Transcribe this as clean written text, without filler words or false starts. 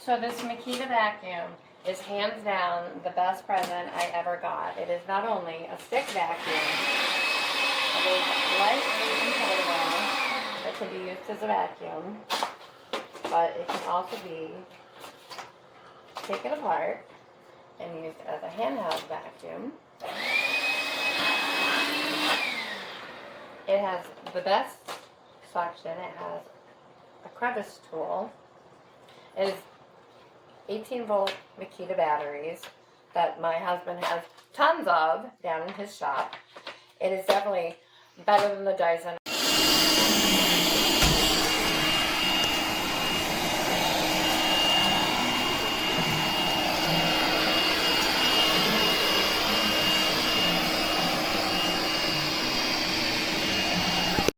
So this Makita vacuum is hands down the best present I ever got. It is not only a stick vacuum, it is lightweight and portable. It can be used as a vacuum, but it can also be taken apart and used as a handheld vacuum. It has the best suction. It has a crevice tool. It is 18-volt Makita batteries that my husband has tons of down in his shop. It is definitely better than the Dyson